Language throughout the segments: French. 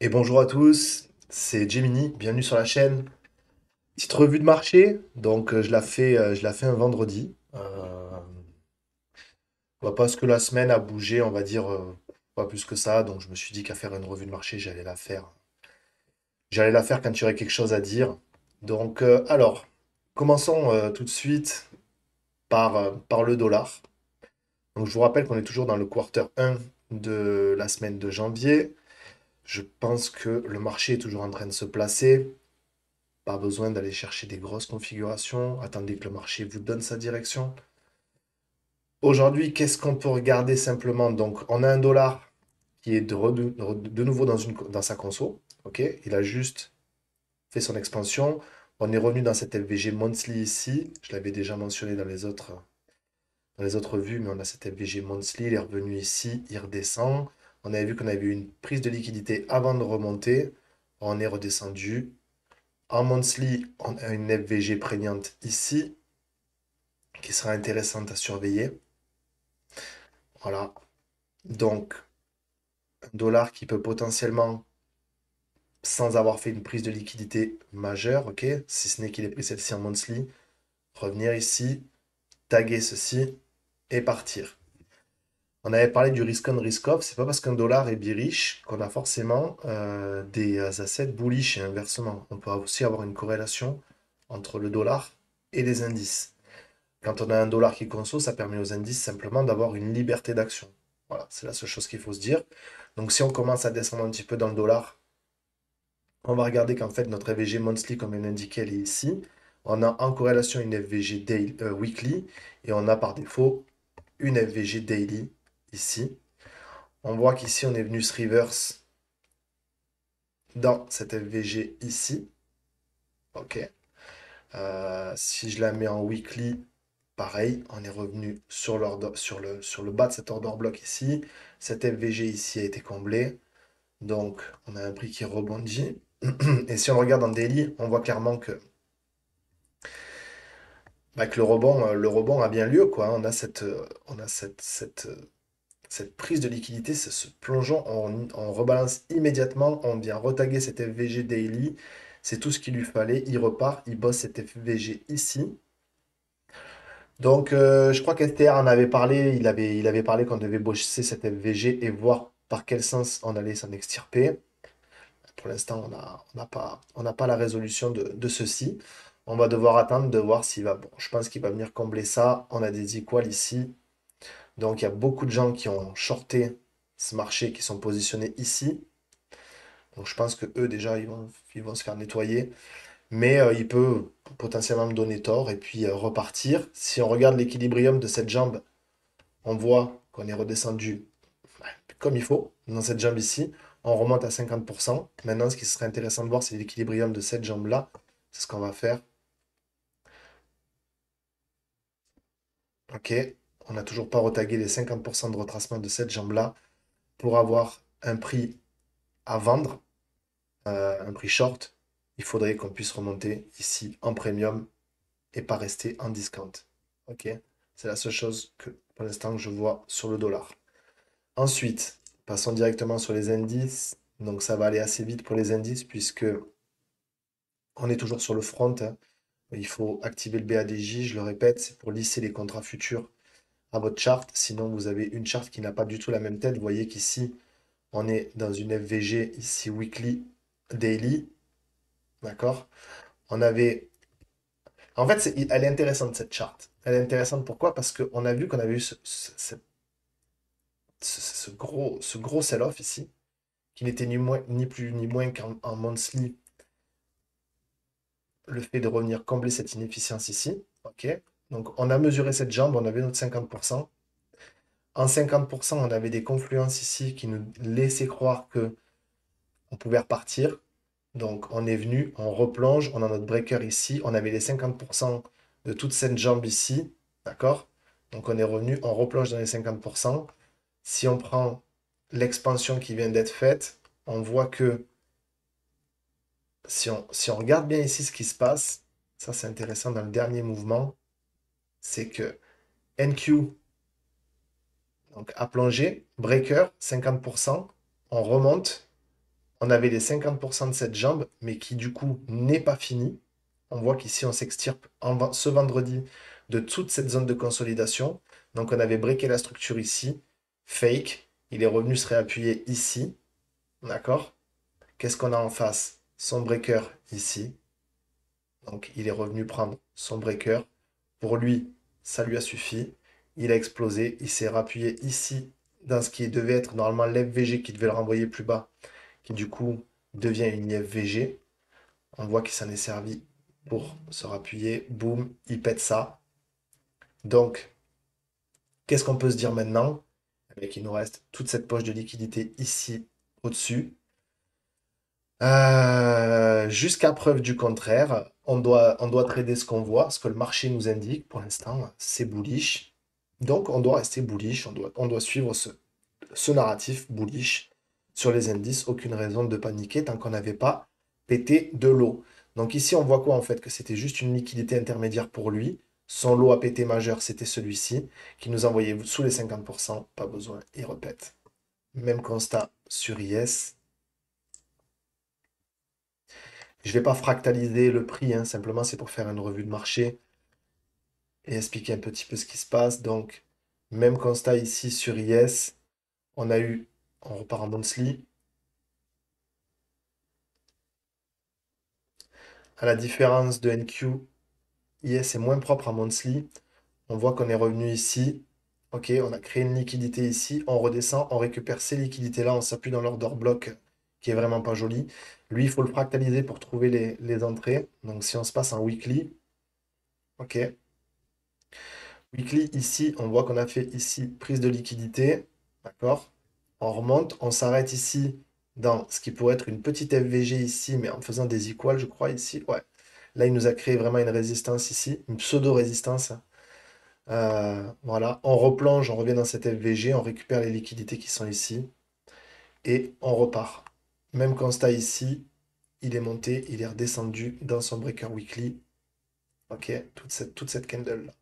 Et bonjour à tous, c'est Gemini, bienvenue sur la chaîne. Petite revue de marché, donc je la fais un vendredi. Parce que la semaine a bougé, on va dire pas plus que ça, donc je me suis dit qu'à faire une revue de marché, j'allais la faire. J'allais la faire quand il y aurait quelque chose à dire. Alors, commençons tout de suite par le dollar. Donc je vous rappelle qu'on est toujours dans le quarter 1 de la semaine de janvier. Je pense que le marché est toujours en train de se placer. Pas besoin d'aller chercher des grosses configurations. Attendez que le marché vous donne sa direction. Aujourd'hui, qu'est-ce qu'on peut regarder simplement? Donc, on a un dollar qui est de nouveau dans sa conso. Ok, il a juste fait son expansion. On est revenu dans cet FVG monthly ici. Je l'avais déjà mentionné dans les autres vues, mais on a cet FVG monthly. Il est revenu ici, il redescend. On avait vu qu'on avait eu une prise de liquidité avant de remonter. On est redescendu. En monthly, on a une FVG prégnante ici, qui sera intéressante à surveiller. Voilà. Donc, un dollar qui peut potentiellement, sans avoir fait une prise de liquidité majeure, ok, si ce n'est qu'il ait pris celle-ci en monthly, revenir ici, taguer ceci et partir. On avait parlé du risk on, risk off. C'est pas parce qu'un dollar est bearish qu'on a forcément des assets bullish et inversement. On peut aussi avoir une corrélation entre le dollar et les indices. Quand on a un dollar qui conso, ça permet aux indices simplement d'avoir une liberté d'action. Voilà, c'est la seule chose qu'il faut se dire. Donc si on commence à descendre un petit peu dans le dollar, on va regarder qu'en fait notre FVG monthly, comme elle indiqué, elle est ici. On a en corrélation une FVG weekly et on a par défaut une FVG daily ici. On voit qu'ici on est venu se reverse dans cette FVG ici. Ok. Si je la mets en weekly, pareil, on est revenu sur le bas de cet order block ici. Cet FVG ici a été comblé. Donc, on a un prix qui rebondit. Et si on regarde en daily, on voit clairement que le rebond a bien lieu, quoi. On a cette prise de liquidité, ce plongeon, on rebalance immédiatement, on vient retaguer cet FVG daily. C'est tout ce qu'il lui fallait. Il repart, il bosse cet FVG ici. Donc, je crois qu'STR en avait parlé. Il avait parlé qu'on devait bosser cette FVG et voir par quel sens on allait s'en extirper. Pour l'instant, on n'a pas la résolution de ceci. On va devoir attendre de voir s'il va. Bon, je pense qu'il va venir combler ça. On a des equals ici. Donc, il y a beaucoup de gens qui ont shorté ce marché, qui sont positionnés ici. Donc, je pense que eux, déjà, ils vont se faire nettoyer. Mais il peut potentiellement me donner tort et puis repartir. Si on regarde l'équilibrium de cette jambe, on voit qu'on est redescendu comme il faut dans cette jambe ici. On remonte à 50%. Maintenant, ce qui serait intéressant de voir, c'est l'équilibrium de cette jambe-là. C'est ce qu'on va faire. Ok. On n'a toujours pas retagué les 50% de retracement de cette jambe-là pour avoir un prix à vendre, un prix short. Il faudrait qu'on puisse remonter ici en premium et pas rester en discount. Ok. C'est la seule chose que pour l'instant que je vois sur le dollar. Ensuite, passons directement sur les indices. Donc ça va aller assez vite pour les indices puisque on est toujours sur le front, hein. Il faut activer le BADJ, je le répète, c'est pour lisser les contrats futurs à votre charte. Sinon, vous avez une charte qui n'a pas du tout la même tête. Vous voyez qu'ici, on est dans une FVG, ici weekly, daily. D'accord? On avait. En fait, elle est intéressante cette charte. Elle est intéressante pourquoi? Parce qu'on a vu qu'on avait eu ce gros sell-off ici, qui n'était ni plus ni moins qu'en monthly, le fait de revenir combler cette inefficience ici. Ok? Donc, on a mesuré cette jambe, on avait notre 50%. En 50%, on avait des confluences ici qui nous laissaient croire que on pouvait repartir. Donc, on est venu, on replonge, on a notre breaker ici, on avait les 50% de toute cette jambe ici, d'accord? Donc, on est revenu, on replonge dans les 50%. Si on prend l'expansion qui vient d'être faite, on voit que si on regarde bien ici ce qui se passe, ça c'est intéressant dans le dernier mouvement, c'est que NQ donc a plongé, breaker 50%, on remonte, On avait les 50% de cette jambe, mais qui du coup n'est pas fini. On voit qu'ici, on s'extirpe ce vendredi de toute cette zone de consolidation. Donc, on avait breaké la structure ici, fake. Il est revenu se réappuyer ici. D'accord? Qu'est-ce qu'on a en face? Son breaker ici. Donc, il est revenu prendre son breaker. Pour lui, ça lui a suffi. Il a explosé. Il s'est rappuyé ici dans ce qui devait être normalement l'FVG qui devait le renvoyer plus bas, qui du coup devient une IFVG. On voit qu'il s'en est servi pour se rappuyer. Boum, il pète ça. Donc, qu'est-ce qu'on peut se dire maintenant? Eh bien, qu'il nous reste toute cette poche de liquidité ici au-dessus. Jusqu'à preuve du contraire, on doit trader ce qu'on voit, ce que le marché nous indique. Pour l'instant, c'est bullish. Donc, on doit rester bullish, on doit suivre ce narratif bullish sur les indices. Aucune raison de paniquer tant qu'on n'avait pas pété de l'eau. Donc ici, on voit quoi en fait? Que c'était juste une liquidité intermédiaire pour lui. Son lot à péter majeur, c'était celui-ci, qui nous envoyait sous les 50%. Pas besoin, il répète. Même constat sur IS. Je ne vais pas fractaliser le prix, hein, simplement c'est pour faire une revue de marché et expliquer un petit peu ce qui se passe. Donc, même constat ici sur IS. On a eu, on repart en monthly. À la différence de NQ, IS est moins propre à monthly. On voit qu'on est revenu ici. Ok, on a créé une liquidité ici. On redescend, on récupère ces liquidités-là. On s'appuie dans l'order block qui est vraiment pas joli. Lui, il faut le fractaliser pour trouver les entrées. Donc, si on se passe en weekly, ok. Weekly, ici, on voit qu'on a fait ici prise de liquidité. D'accord? On remonte, on s'arrête ici dans ce qui pourrait être une petite FVG ici, mais en faisant des equals, je crois, ici. Ouais. Là, il nous a créé vraiment une résistance ici, une pseudo-résistance. Voilà, on replonge, on revient dans cette FVG, on récupère les liquidités qui sont ici et on repart. Même constat ici, il est monté, il est redescendu dans son breaker weekly. Ok, toute cette candle là.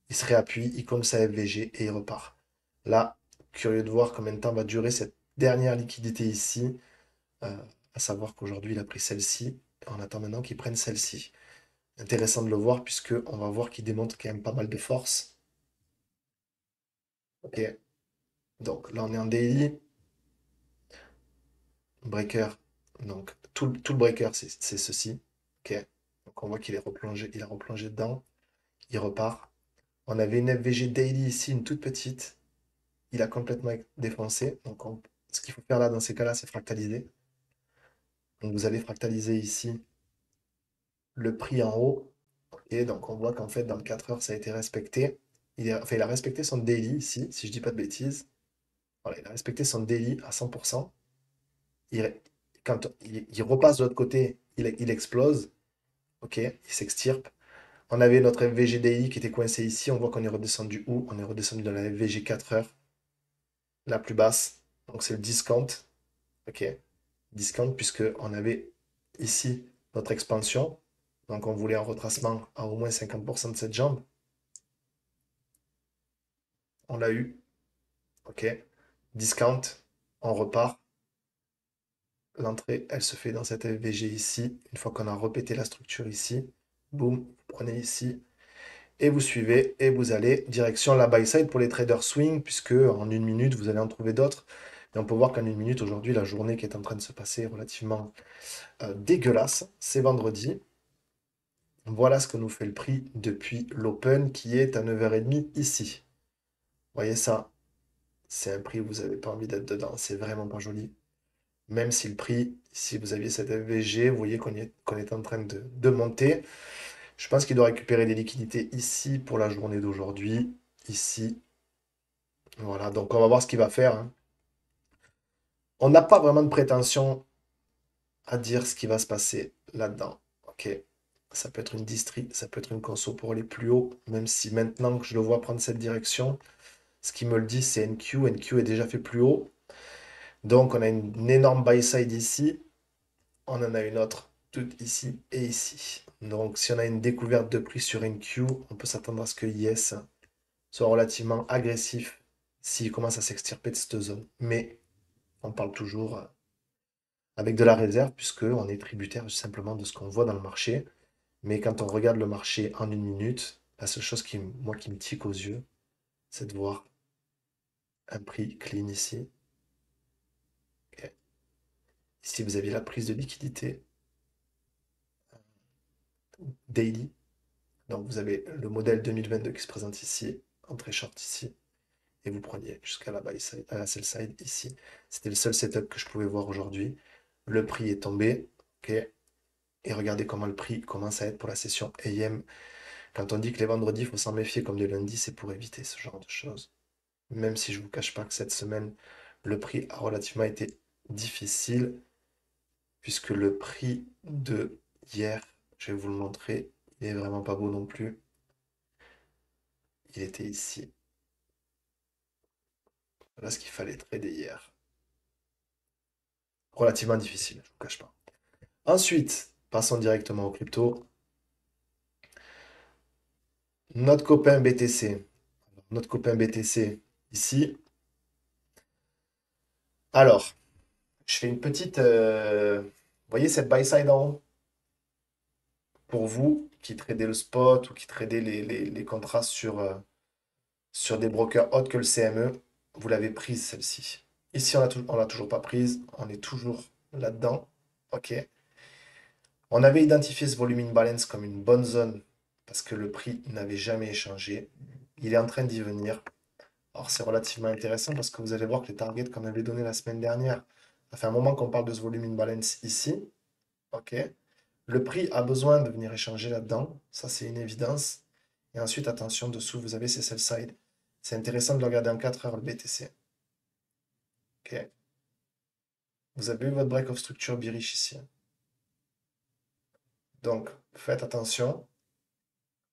Il se réappuie, il compte sa FVG et il repart. Là, curieux de voir combien de temps va durer cette dernière liquidité ici. Euh, à savoir qu'aujourd'hui, il a pris celle-ci. On attend maintenant qu'il prenne celle-ci. Intéressant de le voir puisque on va voir qu'il démontre quand même pas mal de force. Ok, donc là on est en daily. Breaker. Donc tout le breaker, c'est ceci. Ok. Donc on voit qu'il est replongé, il a replongé dedans. Il repart. On avait une FVG daily ici, une toute petite. Il a complètement défoncé. Donc ce qu'il faut faire là dans ces cas-là, c'est fractaliser. Donc vous allez fractaliser ici le prix en haut. Et donc on voit qu'en fait dans le 4 heures, ça a été respecté. Enfin, il a respecté son daily ici, si je dis pas de bêtises. Voilà, il a respecté son daily à 100%. Il, quand il repasse de l'autre côté, il explose. Ok, il s'extirpe. On avait notre FVG DI qui était coincé ici. On voit qu'on est redescendu où? On est redescendu dans la FVG 4 heures, la plus basse. Donc c'est le discount. Ok, discount puisque on avait ici notre expansion. Donc on voulait un retracement à au moins 50% de cette jambe. On l'a eu. Ok, discount. On repart. L'entrée, elle se fait dans cette FVG ici. Une fois qu'on a répété la structure ici, boum, vous prenez ici, et vous suivez et vous allez direction la buy side pour les traders swing, puisque en une minute, vous allez en trouver d'autres. Et on peut voir qu'en une minute, aujourd'hui, la journée qui est en train de se passer est relativement dégueulasse. C'est vendredi. Voilà ce que nous fait le prix depuis l'open qui est à 9h30 ici. Vous voyez ça? C'est un prix où vous n'avez pas envie d'être dedans. C'est vraiment pas joli. Même si le prix, si vous aviez cette FVG, vous voyez qu'on est en train de monter. Je pense qu'il doit récupérer des liquidités ici pour la journée d'aujourd'hui. Ici. Voilà, donc on va voir ce qu'il va faire, hein. On n'a pas vraiment de prétention à dire ce qui va se passer là-dedans. Ok. Ça peut être une distri, ça peut être une conso pour aller plus haut, même si maintenant que je le vois prendre cette direction, ce qui me le dit, c'est NQ. NQ est déjà fait plus haut. Donc on a une énorme buy side ici. On en a une autre toute ici et ici. Donc si on a une découverte de prix sur NQ, on peut s'attendre à ce que IS soit relativement agressif s'il commence à s'extirper de cette zone. Mais on parle toujours avec de la réserve, puisque on est tributaire simplement de ce qu'on voit dans le marché. Mais quand on regarde le marché en une minute, la seule chose moi, qui me tique aux yeux, c'est de voir un prix clean ici. Ok. Ici, vous avez la prise de liquidité daily. Donc, vous avez le modèle 2022 qui se présente ici, entrée short ici, et vous preniez jusqu'à la buy side, à la sell side ici. C'était le seul setup que je pouvais voir aujourd'hui. Le prix est tombé, ok. Et regardez comment le prix commence à être pour la session AM. Quand on dit que les vendredis, il faut s'en méfier comme les lundis, c'est pour éviter ce genre de choses. Même si je ne vous cache pas que cette semaine, le prix a relativement été difficile, puisque le prix de hier, je vais vous le montrer, il est vraiment pas beau non plus. Il était ici. Voilà ce qu'il fallait trader hier. Relativement difficile, je ne vous cache pas. Ensuite, passons directement au crypto. Notre copain BTC. Notre copain BTC ici. Alors, je fais une petite. Vous voyez cette buy side en haut? Pour vous qui tradez le spot ou qui tradez les contrats sur des brokers autres que le CME, vous l'avez prise celle-ci. Ici, on l'a toujours pas prise. On est toujours là-dedans. OK. On avait identifié ce volume imbalance comme une bonne zone parce que le prix n'avait jamais échangé. Il est en train d'y venir. Alors, c'est relativement intéressant parce que vous allez voir que les targets qu'on avait donnés la semaine dernière, ça fait un moment qu'on parle de ce volume imbalance ici. OK. Le prix a besoin de venir échanger là-dedans. Ça, c'est une évidence. Et ensuite, attention, dessous, vous avez ces sell side. C'est intéressant de le regarder en 4 heures, le BTC. OK. Vous avez eu votre break of structure bearish ici. Donc, faites attention.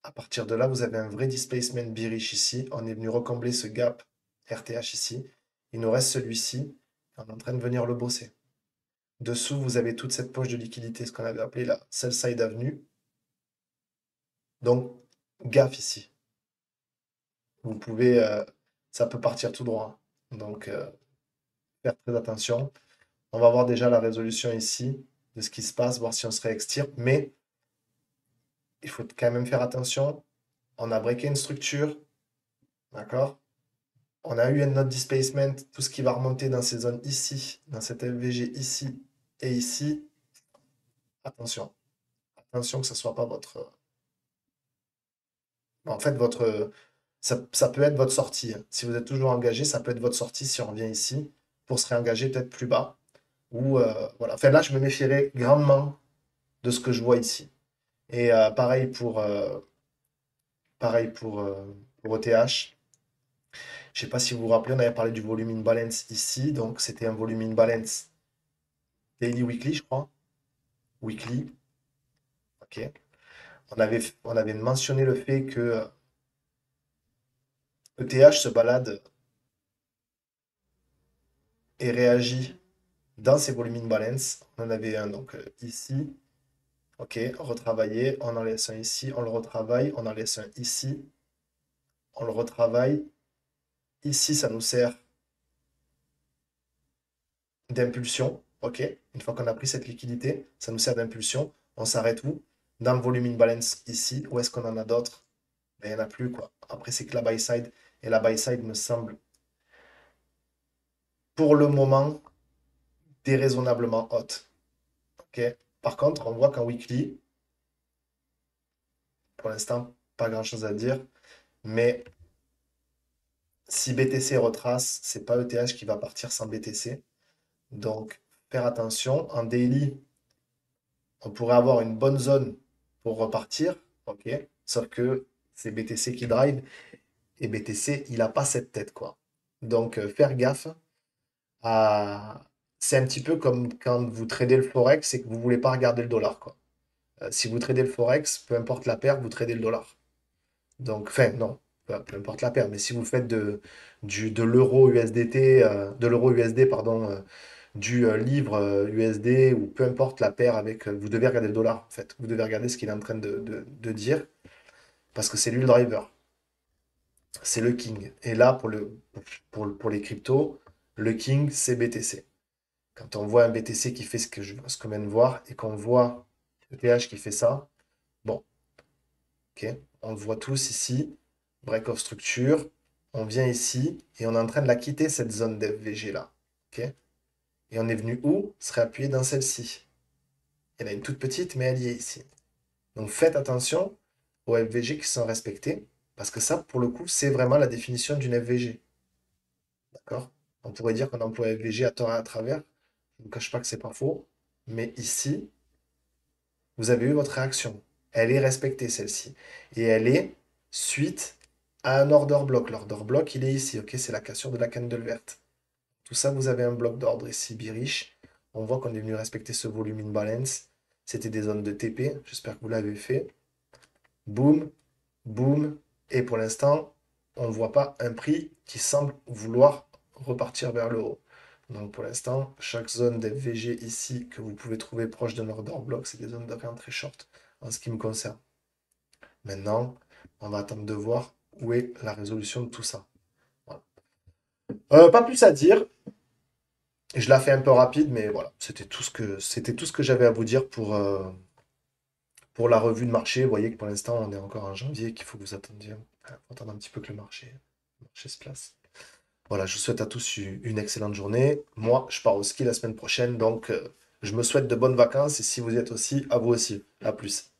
À partir de là, vous avez un vrai displacement bearish ici. On est venu recombler ce gap RTH ici. Il nous reste celui-ci. On est en train de venir le bosser. Dessous, vous avez toute cette poche de liquidité, ce qu'on avait appelé la sell side avenue. Donc, gaffe ici. Vous pouvez, ça peut partir tout droit. Donc, faire très attention. On va voir déjà la résolution ici de ce qui se passe, voir si on se réextirpe. Mais il faut quand même faire attention. On a breaké une structure, d'accord? On a eu un node displacement, tout ce qui va remonter dans ces zones ici, dans cette FVG ici et ici. Attention. Attention que ce ne soit pas votre. En fait, ça peut être votre sortie, hein. Si vous êtes toujours engagé, ça peut être votre sortie si on revient ici pour se réengager peut-être plus bas. Ou voilà. Enfin, là, je me méfierais grandement de ce que je vois ici. Et pareil pour OTH. Je ne sais pas si vous vous rappelez, on avait parlé du volume imbalance ici. Donc, c'était un volume imbalance daily weekly, je crois. Weekly. OK. On avait mentionné le fait que ETH se balade et réagit dans ces volumes imbalance. On en avait un donc ici. OK. Retravaillé. On en laisse un ici. On le retravaille. On en laisse un ici. On le retravaille. Ici, ça nous sert d'impulsion. OK. Une fois qu'on a pris cette liquidité, ça nous sert d'impulsion. On s'arrête où? Dans le volume imbalance ici. Où est-ce qu'on en a d'autres? Ben, il n'y en a plus, quoi. Après, c'est que la buy side. Et la buy side me semble, pour le moment, déraisonnablement haute. OK. Par contre, on voit qu'en weekly, pour l'instant, pas grand-chose à dire. Mais si BTC retrace, c'est pas ETH qui va partir sans BTC. Donc, faire attention. En daily, on pourrait avoir une bonne zone pour repartir. OK. Sauf que c'est BTC qui drive. Et BTC, il n'a pas cette tête, quoi. Donc, faire gaffe à. C'est un petit peu comme quand vous tradez le Forex et que vous voulez pas regarder le dollar, quoi. Si vous tradez le Forex, peu importe la paire, vous tradez le dollar. Donc, enfin, non, peu importe la paire, mais si vous faites de l'euro USDT, de l'euro USD, pardon, du livre USD, ou peu importe la paire avec, vous devez regarder le dollar, en fait. Vous devez regarder ce qu'il est en train de dire, parce que c'est lui le driver. C'est le king. Et là, pour les cryptos, le king, c'est BTC. Quand on voit un BTC qui fait ce qu'on vient de voir et qu'on voit ETH qui fait ça, bon, ok, on le voit tous ici, break of structure, on vient ici et on est en train de la quitter cette zone d'FVG là, ok? Et on est venu où? Se réappuyer dans celle-ci. Elle a une toute petite, mais elle y est ici. Donc faites attention aux FVG qui sont respectés, parce que ça, pour le coup, c'est vraiment la définition d'une FVG. D'accord? On pourrait dire qu'on emploie FVG à tort et à travers. Je ne vous cache pas que c'est pas faux. Mais ici, vous avez eu votre réaction. Elle est respectée, celle-ci. Et elle est suite à un order block. L'order block, il est ici. Ok, c'est la cassure de la candle verte. Tout ça, vous avez un bloc d'ordre ici, bearish. On voit qu'on est venu respecter ce volume in balance. C'était des zones de TP. J'espère que vous l'avez fait. Boum, boum. Et pour l'instant, on ne voit pas un prix qui semble vouloir repartir vers le haut. Donc pour l'instant, chaque zone d'FVG ici que vous pouvez trouver proche d'un order block, c'est des zones de très short en ce qui me concerne. Maintenant, on va attendre de voir où est la résolution de tout ça. Voilà. Pas plus à dire. Je la fais un peu rapide, mais voilà, c'était tout ce que j'avais à vous dire pour la revue de marché. Vous voyez que pour l'instant, on est encore en janvier, qu'il faut que vous attendiez. Faut attendre un petit peu que le marché se place. Voilà, je vous souhaite à tous une excellente journée. Moi, je pars au ski la semaine prochaine, donc je me souhaite de bonnes vacances et si vous y êtes aussi, à vous aussi. À plus.